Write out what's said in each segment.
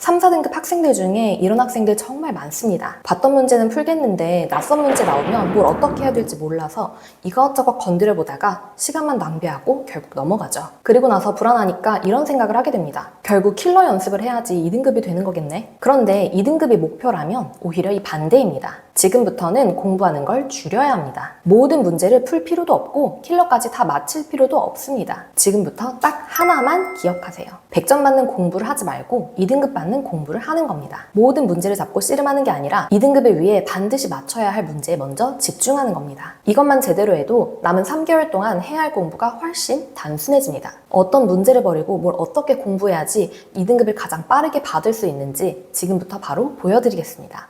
3, 4등급 학생들 중에 이런 학생들 정말 많습니다. 봤던 문제는 풀겠는데 낯선 문제 나오면 뭘 어떻게 해야 될지 몰라서 이것저것 건드려 보다가 시간만 낭비하고 결국 넘어가죠. 그리고 나서 불안하니까 이런 생각을 하게 됩니다. 결국 킬러 연습을 해야지 2등급이 되는 거겠네. 그런데 2등급이 목표라면 오히려 이 반대입니다. 지금부터는 공부하는 걸 줄여야 합니다. 모든 문제를 풀 필요도 없고 킬러까지 다 맞힐 필요도 없습니다. 지금부터 딱 하나만 기억하세요. 100점 받는 공부를 하지 말고 2등급 받는 공부를 하는 겁니다. 모든 문제를 잡고 씨름하는 게 아니라 2등급을 위해 반드시 맞춰야 할 문제에 먼저 집중하는 겁니다. 이것만 제대로 해도 남은 3개월 동안 해야 할 공부가 훨씬 단순해집니다. 어떤 문제를 버리고 뭘 어떻게 공부해야지 2등급을 가장 빠르게 받을 수 있는지 지금부터 바로 보여드리겠습니다.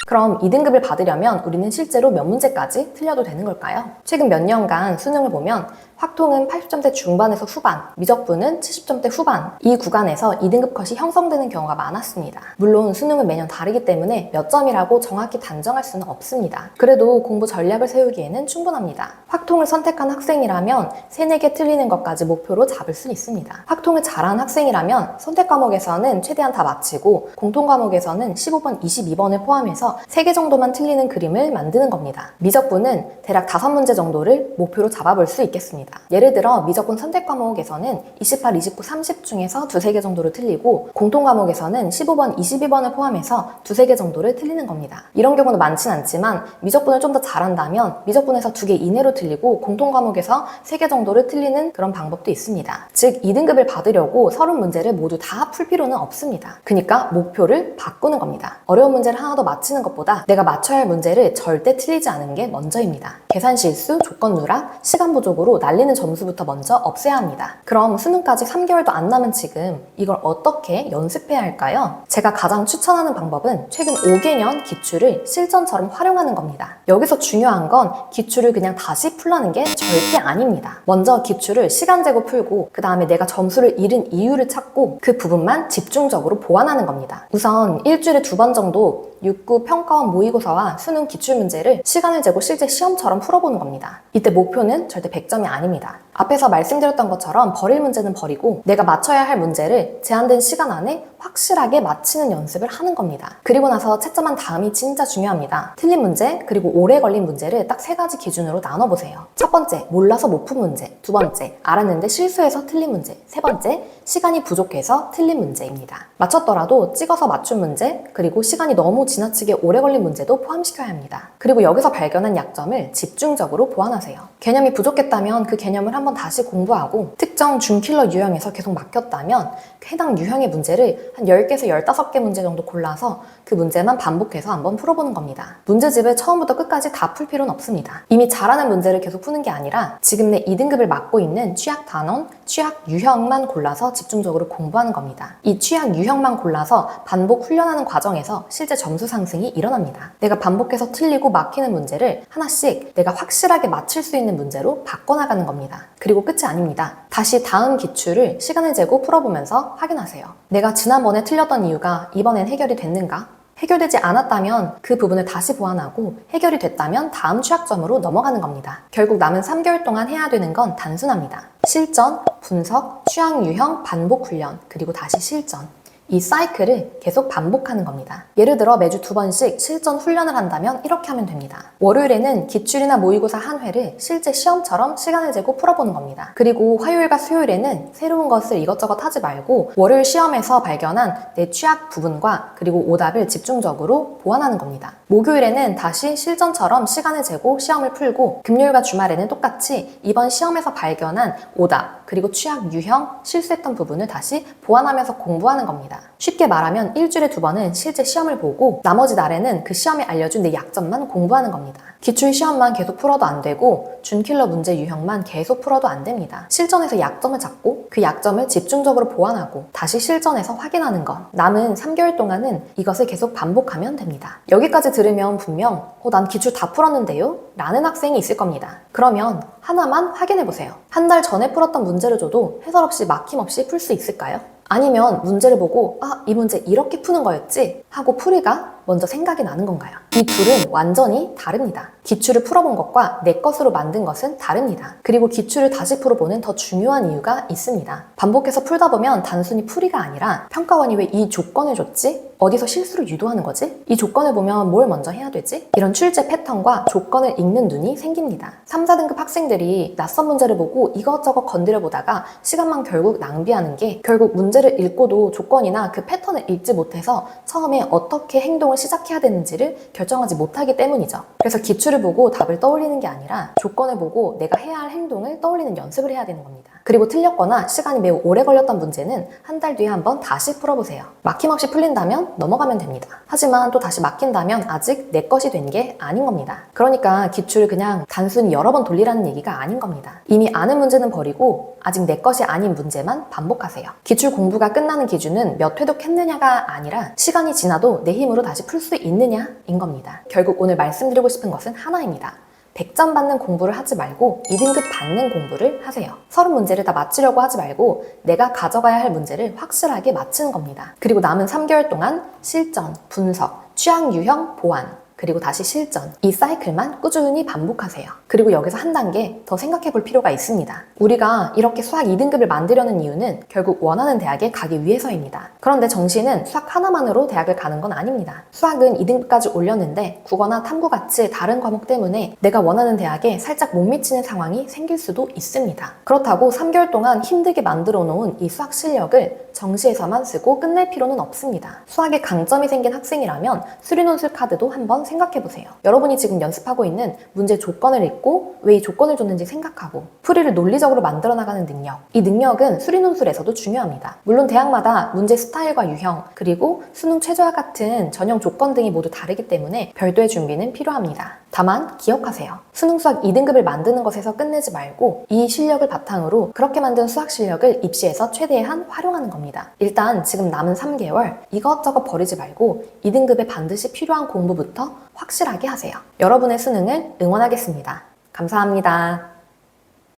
그럼 2등급을 받으려면 우리는 실제로 몇 문제까지 틀려도 되는 걸까요? 최근 몇 년간 수능을 보면 확통은 80점대 중반에서 후반, 미적분은 70점대 후반, 이 구간에서 2등급 컷이 형성되는 경우가 많았습니다. 물론 수능은 매년 다르기 때문에 몇 점이라고 정확히 단정할 수는 없습니다. 그래도 공부 전략을 세우기에는 충분합니다. 확통을 선택한 학생이라면 3, 4개 틀리는 것까지 목표로 잡을 수 있습니다. 확통을 잘한 학생이라면 선택 과목에서는 최대한 다 마치고 공통 과목에서는 15번, 22번을 포함해서 3개 정도만 틀리는 그림을 만드는 겁니다. 미적분은 대략 5문제 정도를 목표로 잡아볼 수 있겠습니다. 예를 들어 미적분 선택 과목에서는 28, 29, 30 중에서 2, 3개 정도를 틀리고 공통 과목에서는 15번, 22번을 포함해서 2, 3개 정도를 틀리는 겁니다. 이런 경우는 많진 않지만 미적분을 좀 더 잘한다면 미적분에서 2개 이내로 틀리고 공통 과목에서 3개 정도를 틀리는 그런 방법도 있습니다. 즉 2등급을 받으려고 30문제를 모두 다 풀 필요는 없습니다. 그러니까 목표를 바꾸는 겁니다. 어려운 문제를 하나 더 맞히는 것보다 내가 맞춰야 할 문제를 절대 틀리지 않은 게 먼저입니다. 계산 실수, 조건 누락, 시간 부족으로 날리는 점수부터 먼저 없애야 합니다. 그럼 수능까지 3개월도 안 남은 지금 이걸 어떻게 연습해야 할까요? 제가 가장 추천하는 방법은 최근 5개년 기출을 실전처럼 활용하는 겁니다. 여기서 중요한 건 기출을 그냥 다시 풀라는 게 절대 아닙니다. 먼저 기출을 시간 재고 풀고 그 다음에 내가 점수를 잃은 이유를 찾고 그 부분만 집중적으로 보완하는 겁니다. 우선 일주일에 2번 정도 6급 평가원 모의고사와 수능 기출문제를 시간을 재고 실제 시험처럼 풀어보는 겁니다. 이때 목표는 절대 100점이 아닙니다. 앞에서 말씀드렸던 것처럼 버릴 문제는 버리고 내가 맞춰야 할 문제를 제한된 시간 안에 확실하게 맞히는 연습을 하는 겁니다. 그리고 나서 채점한 다음이 진짜 중요합니다. 틀린 문제 그리고 오래 걸린 문제를 딱 3가지 기준으로 나눠보세요. 첫 번째, 몰라서 못 푼 문제. 두 번째, 알았는데 실수해서 틀린 문제. 세 번째, 시간이 부족해서 틀린 문제입니다. 맞췄더라도 찍어서 맞춘 문제 그리고 시간이 너무 지나치게 오래 걸린 문제도 포함시켜야 합니다. 그리고 여기서 발견한 약점을 집중적으로 보완하세요. 개념이 부족했다면 그 개념을 한번 다시 공부하고 특정 중킬러 유형에서 계속 막혔다면 해당 유형의 문제를 한 10개에서 15개 문제 정도 골라서 그 문제만 반복해서 한번 풀어보는 겁니다. 문제집을 처음부터 끝까지 다 풀 필요는 없습니다. 이미 잘하는 문제를 계속 푸는 게 아니라 지금 내 2등급을 맡고 있는 취약 단원, 취약 유형만 골라서 집중적으로 공부하는 겁니다. 이 취약 유형만 골라서 반복 훈련하는 과정에서 실제 점수 상승이 일어납니다. 내가 반복해서 틀리고 막히는 문제를 하나씩 내가 확실하게 맞출 수 있는 문제로 바꿔나가는 겁니다. 그리고 끝이 아닙니다. 다시 다음 기출을 시간을 재고 풀어보면서 확인하세요. 내가 지난번에 틀렸던 이유가 이번엔 해결이 됐는가? 해결되지 않았다면 그 부분을 다시 보완하고 해결이 됐다면 다음 취약점으로 넘어가는 겁니다. 결국 남은 3개월 동안 해야 되는 건 단순합니다. 실전, 분석, 취약 유형, 반복 훈련, 그리고 다시 실전. 이 사이클을 계속 반복하는 겁니다. 예를 들어 매주 2번씩 실전 훈련을 한다면 이렇게 하면 됩니다. 월요일에는 기출이나 모의고사 한 회를 실제 시험처럼 시간을 재고 풀어보는 겁니다. 그리고 화요일과 수요일에는 새로운 것을 이것저것 하지 말고 월요일 시험에서 발견한 내 취약 부분과 그리고 오답을 집중적으로 보완하는 겁니다. 목요일에는 다시 실전처럼 시간을 재고 시험을 풀고 금요일과 주말에는 똑같이 이번 시험에서 발견한 오답 그리고 취약 유형, 실수했던 부분을 다시 보완하면서 공부하는 겁니다. 쉽게 말하면 일주일에 2번은 실제 시험을 보고 나머지 날에는 그 시험에 알려준 내 약점만 공부하는 겁니다. 기출 시험만 계속 풀어도 안 되고 준킬러 문제 유형만 계속 풀어도 안 됩니다. 실전에서 약점을 잡고 그 약점을 집중적으로 보완하고 다시 실전에서 확인하는 것. 남은 3개월 동안은 이것을 계속 반복하면 됩니다. 여기까지 들으면 분명 난 기출 다 풀었는데요? 라는 학생이 있을 겁니다. 그러면 하나만 확인해보세요. 한 달 전에 풀었던 문제를 줘도 해설 없이 막힘없이 풀 수 있을까요? 아니면 문제를 보고 이 문제 이렇게 푸는 거였지? 하고 풀이가 먼저 생각이 나는 건가요? 이 둘은 완전히 다릅니다. 기출을 풀어본 것과 내 것으로 만든 것은 다릅니다. 그리고 기출을 다시 풀어보는 더 중요한 이유가 있습니다. 반복해서 풀다 보면 단순히 풀이가 아니라 평가원이 왜 이 조건을 줬지? 어디서 실수를 유도하는 거지? 이 조건을 보면 뭘 먼저 해야 되지? 이런 출제 패턴과 조건을 읽는 눈이 생깁니다. 3, 4등급 학생들이 낯선 문제를 보고 이것저것 건드려 보다가 시간만 결국 낭비하는 게 결국 문제를 읽고도 조건이나 그 패턴을 읽지 못해서 처음에 어떻게 행동을 시작해야 되는지를 결정하지 못하기 때문이죠. 그래서 기출을 보고 답을 떠올리는 게 아니라 조건을 보고 내가 해야 할 행동을 떠올리는 연습을 해야 되는 겁니다. 그리고 틀렸거나 시간이 매우 오래 걸렸던 문제는 한 달 뒤에 한번 다시 풀어보세요. 막힘없이 풀린다면 넘어가면 됩니다. 하지만 또 다시 막힌다면 아직 내 것이 된 게 아닌 겁니다. 그러니까 기출을 그냥 단순히 여러 번 돌리라는 얘기가 아닌 겁니다. 이미 아는 문제는 버리고 아직 내 것이 아닌 문제만 반복하세요. 기출 공부가 끝나는 기준은 몇 회독했느냐가 아니라 시간이 지나도 내 힘으로 다시 풀 수 있느냐인 겁니다. 결국 오늘 말씀드리고 싶은 것은 하나입니다. 100점 받는 공부를 하지 말고 2등급 받는 공부를 하세요. 서른 문제를 다 맞추려고 하지 말고 내가 가져가야 할 문제를 확실하게 맞추는 겁니다. 그리고 남은 3개월 동안 실전, 분석, 취약 유형, 보완, 그리고 다시 실전, 이 사이클만 꾸준히 반복하세요. 그리고 여기서 한 단계 더 생각해 볼 필요가 있습니다. 우리가 이렇게 수학 2등급을 만들려는 이유는 결국 원하는 대학에 가기 위해서입니다. 그런데 정시는 수학 하나만으로 대학을 가는 건 아닙니다. 수학은 2등급까지 올렸는데 국어나 탐구같이 다른 과목 때문에 내가 원하는 대학에 살짝 못 미치는 상황이 생길 수도 있습니다. 그렇다고 3개월 동안 힘들게 만들어 놓은 이 수학 실력을 정시에서만 쓰고 끝낼 필요는 없습니다. 수학에 강점이 생긴 학생이라면 수리논술 카드도 한번 생각해보세요. 여러분이 지금 연습하고 있는 문제 조건을 읽고 왜 이 조건을 줬는지 생각하고 풀이를 논리적으로 만들어 나가는 능력, 이 능력은 수리논술에서도 중요합니다. 물론 대학마다 문제 스타일과 유형, 그리고 수능 최저와 같은 전형 조건 등이 모두 다르기 때문에 별도의 준비는 필요합니다. 다만 기억하세요. 수능 수학 2등급을 만드는 것에서 끝내지 말고 이 실력을 바탕으로 그렇게 만든 수학 실력을 입시에서 최대한 활용하는 겁니다. 일단 지금 남은 3개월 이것저것 버리지 말고 2등급에 반드시 필요한 공부부터 확실하게 하세요. 여러분의 수능을 응원하겠습니다. 감사합니다.